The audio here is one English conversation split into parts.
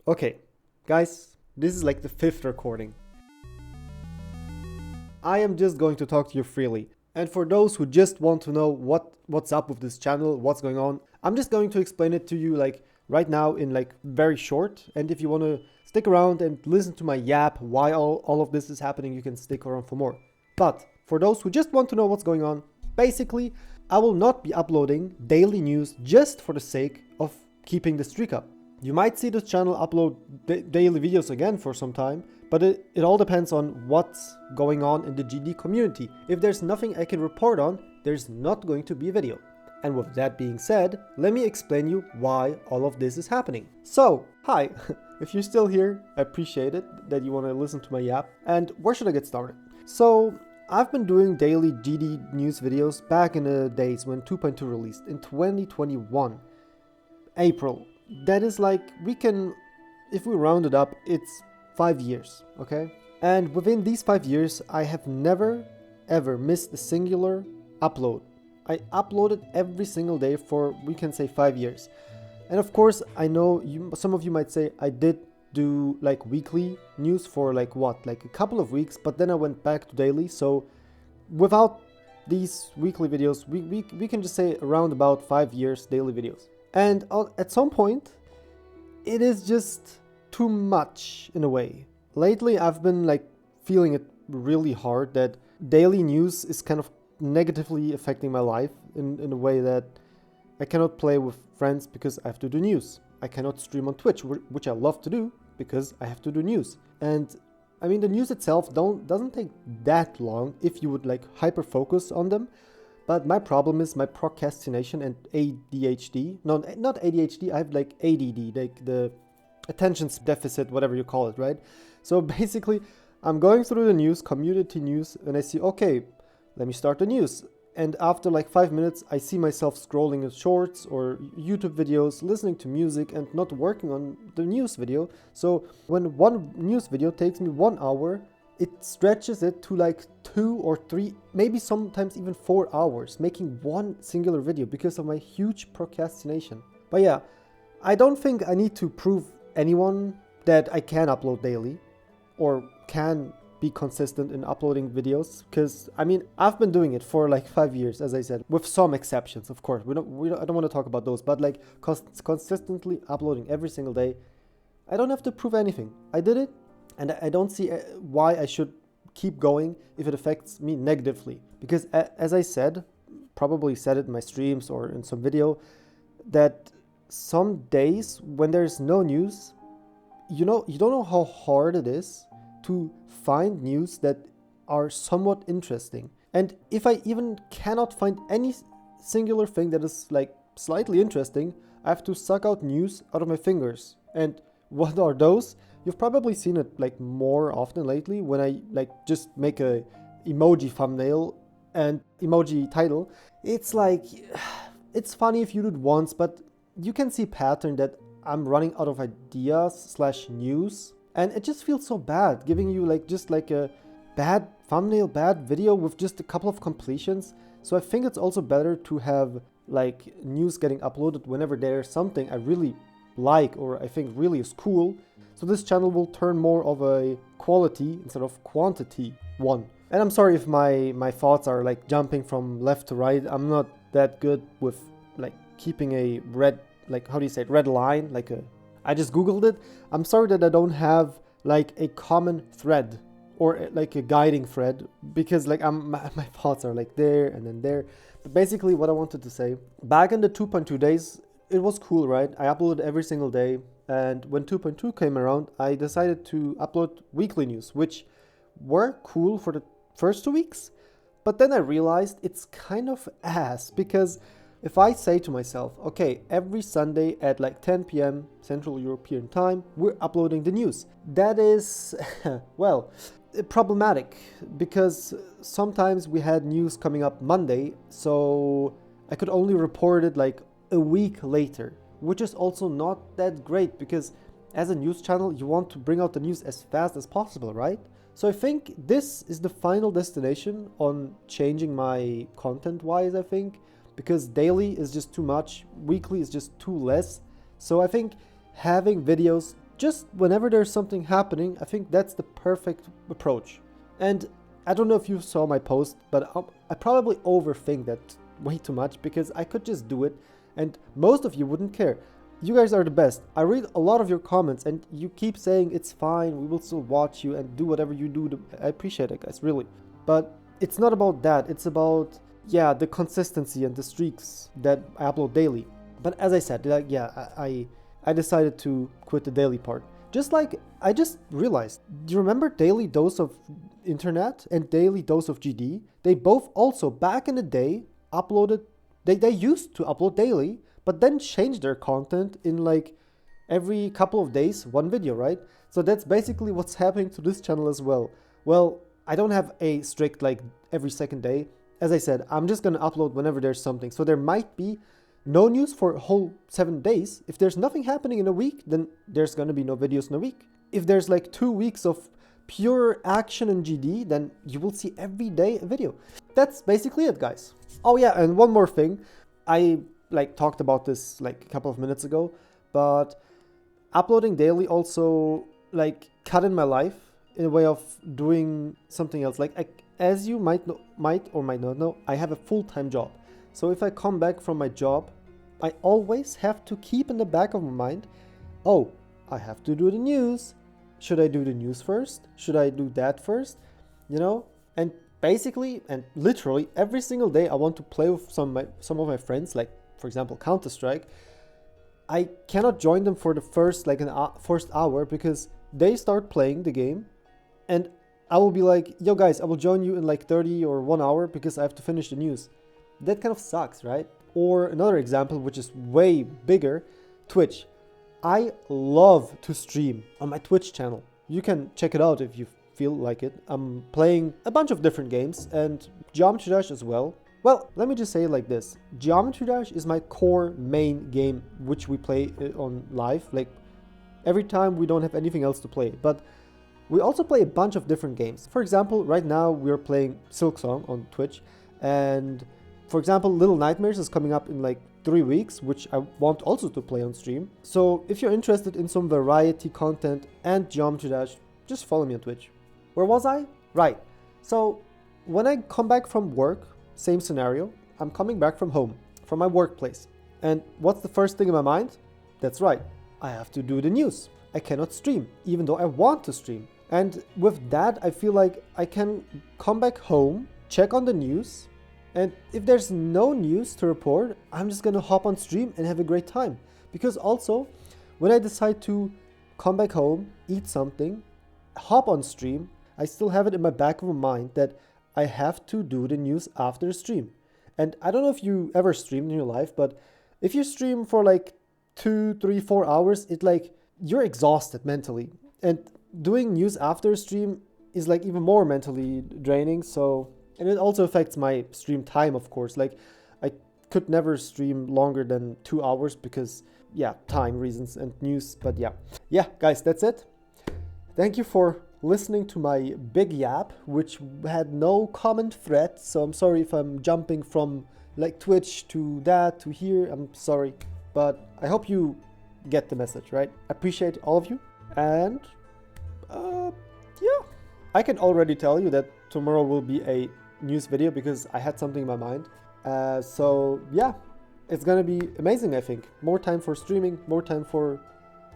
Okay, guys, this is like the 5th recording. I am just going to talk to you freely. And for those who just want to know what's up with this channel, what's going on, I'm just going to explain it to you like right now in like very short. And if you want to stick around and listen to my yap why all of this is happening, you can stick around for more. But for those who just want to know what's going on, basically, I will not be uploading daily news just for the sake of keeping the streak up. You might see this channel upload daily videos again for some time, but it all depends on what's going on in the GD community. If there's nothing I can report on, there's not going to be a video. And with that being said, let me explain you why all of this is happening. So, hi, if you're still here, I appreciate it that you want to listen to my yap. And where should I get started? So, I've been doing daily GD news videos back in the days when 2.2 released in 2021, April. That is like, if we round it up, it's 5 years, okay? And within these 5 years, I have never, ever missed a singular upload. I uploaded every single day for, we can say, 5 years. And of course, I know some of you might say I did do like weekly news for like a couple of weeks, but then I went back to daily. So without these weekly videos, we can just say around about 5 years daily videos. And at some point, it is just too much in a way. Lately, I've been like feeling it really hard that daily news is kind of negatively affecting my life in a way that I cannot play with friends because I have to do news. I cannot stream on Twitch, which I love to do because I have to do news. And I mean, the news itself doesn't take that long if you would like hyper focus on them. But my problem is my procrastination and ADHD. No, not ADHD, I have like ADD, like the attention deficit, whatever you call it, right? So basically, I'm going through the news, community news, and I see, okay, let me start the news. And after like 5 minutes, I see myself scrolling in shorts or YouTube videos, listening to music and not working on the news video. So when one news video takes me 1 hour, it stretches it to like 2 or 3, maybe sometimes even 4 hours, making one singular video because of my huge procrastination. But yeah, I don't think I need to prove anyone that I can upload daily or can be consistent in uploading videos, because I mean, I've been doing it for like 5 years, as I said, with some exceptions, of course. I don't want to talk about those, but like consistently uploading every single day, I don't have to prove anything. I did it. And I don't see why I should keep going if it affects me negatively. Because as I said, probably said it in my streams or in some video, that some days when there's no news, you don't know how hard it is to find news that are somewhat interesting. And if I even cannot find any singular thing that is like slightly interesting, I have to suck out news out of my fingers. And what are those? You've probably seen it like more often lately when I like just make a emoji thumbnail and emoji title. It's like, it's funny if you do it once, but you can see pattern that I'm running out of ideas / news. And it just feels so bad giving you like just like a bad thumbnail, bad video with just a couple of completions. So I think it's also better to have like news getting uploaded whenever there's something I really like or I think really is cool. So this channel will turn more of a quality instead of quantity one. And I'm sorry if my thoughts are like jumping from left to right. I'm not that good with like keeping a red, like how do you say it, red line, like I just googled it. I'm sorry that I don't have like a common thread or like a guiding thread, because like my thoughts are like there and then there. But basically what I wanted to say, back in the 2.2 days, it was cool, right? I uploaded every single day. And when 2.2 came around, I decided to upload weekly news, which were cool for the first 2 weeks. But then I realized it's kind of ass, because if I say to myself, okay, every Sunday at like 10 p.m. Central European time, we're uploading the news. That is, well, problematic, because sometimes we had news coming up Monday, so I could only report it like a week later, which is also not that great, because as a news channel, you want to bring out the news as fast as possible, right? So I think this is the final destination on changing my content-wise, I think, because daily is just too much, weekly is just too less. So I think having videos just whenever there's something happening, I think that's the perfect approach. And I don't know if you saw my post, but I probably overthink that way too much because I could just do it and most of you wouldn't care. You guys are the best. I read a lot of your comments and you keep saying it's fine, we will still watch you and do whatever you do. I appreciate it, guys, really. But it's not about that. It's about, yeah, the consistency and the streaks that I upload daily. But as I said, like, yeah, I decided to quit the daily part. Just like, I just realized, do you remember Daily Dose of Internet and Daily Dose of GD? They both also, back in the day, uploaded, they used to upload daily, but then changed their content in like every couple of days, one video, right? So that's basically what's happening to this channel as well. Well, I don't have a strict like every second day. As I said, I'm just gonna upload whenever there's something. So there might be no news for a whole 7 days. If there's nothing happening in a week, then there's gonna be no videos in a week. If there's like 2 weeks of pure action in GD, then you will see every day a video. That's basically it, guys. Oh yeah, and one more thing. I like talked about this like a couple of minutes ago, but uploading daily also like cut in my life in a way of doing something else. Like as you might or might not know, I have a full-time job. So if I come back from my job, I always have to keep in the back of my mind, oh, I have to do the news. Should I do the news first? Should I do that first? You know? And basically and literally every single day I want to play with some of my friends, like for example Counter-Strike. I cannot join them for the first first hour because they start playing the game and I will be like, yo guys, I will join you in like 30 or 1 hour because I have to finish the news. That kind of sucks, right? Or another example, which is way bigger, Twitch. I love to stream on my Twitch channel. You can check it out if you feel like it. I'm playing a bunch of different games and Geometry Dash as well. Well, let me just say it like this. Geometry Dash is my core main game which we play on live. Like every time we don't have anything else to play. But we also play a bunch of different games. For example, right now we're playing SILKSONG on Twitch. And for example, Little Nightmares is coming up in like 3 weeks, which I want also to play on stream. So if you're interested in some variety content and Geometry Dash, just follow me on Twitch. Where was I? Right. So when I come back from work, same scenario, I'm coming back from home, from my workplace. And what's the first thing in my mind? That's right, I have to do the news. I cannot stream, even though I want to stream. And with that, I feel like I can come back home, check on the news, and if there's no news to report, I'm just gonna hop on stream and have a great time. Because also, when I decide to come back home, eat something, hop on stream, I still have it in my back of my mind that I have to do the news after the stream. And I don't know if you ever streamed in your life, but if you stream for like 2, 3, 4 hours, it like, you're exhausted mentally. And doing news after a stream is like even more mentally draining, so... And it also affects my stream time, of course. Like, I could never stream longer than 2 hours because, yeah, time reasons and news. But yeah. Yeah, guys, that's it. Thank you for listening to my big yap, which had no common thread. So I'm sorry if I'm jumping from like Twitch to that to here. I'm sorry. But I hope you get the message, right? I appreciate all of you. And, yeah. I can already tell you that tomorrow will be a news video because I had something in my mind. So yeah, it's gonna be amazing, I think. More time for streaming, more time for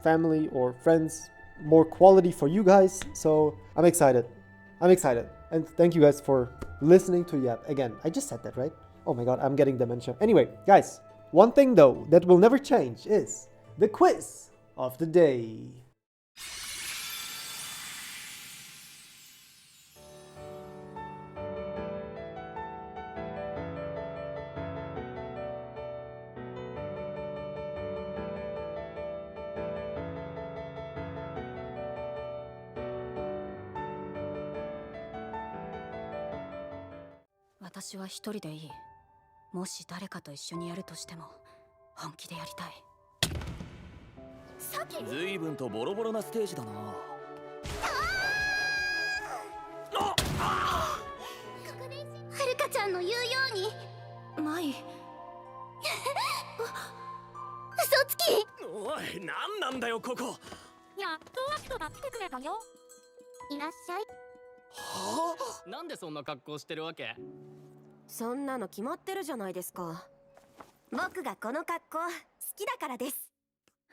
family or friends, more quality for you guys. So I'm excited. And thank you guys for listening to Yap. Again, I just said that, right? Oh my god, I'm getting dementia. Anyway, guys, one thing though that will never change is the quiz of the day.私は一人でいい。もし誰かと一緒にやるとしても本気でやりたい。さっき随分とボロボロなステージだな。はるかちゃんの言うように。マイ。嘘つき。おい、なんなんだよここ。やっとアクトが来てくれたよ。いらっしゃい。はあ、なんでそんな格好してるわけ？そんなの決まってるじゃないですか。僕がこの格好好きだからです。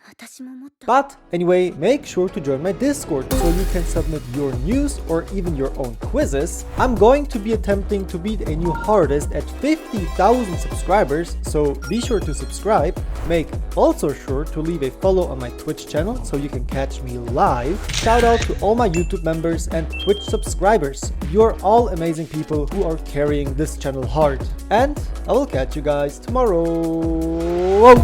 私ももっと。 But anyway, make sure to join my Discord so you can submit your news or even your own quizzes. I'm going to be attempting to beat a new hardest at 50,000 subscribers, so be sure to subscribe. Make also sure to leave a follow on my Twitch channel so you can catch me live. Shout out to all my YouTube members and Twitch subscribers. You're all amazing people who are carrying this channel hard. And I will catch you guys tomorrow.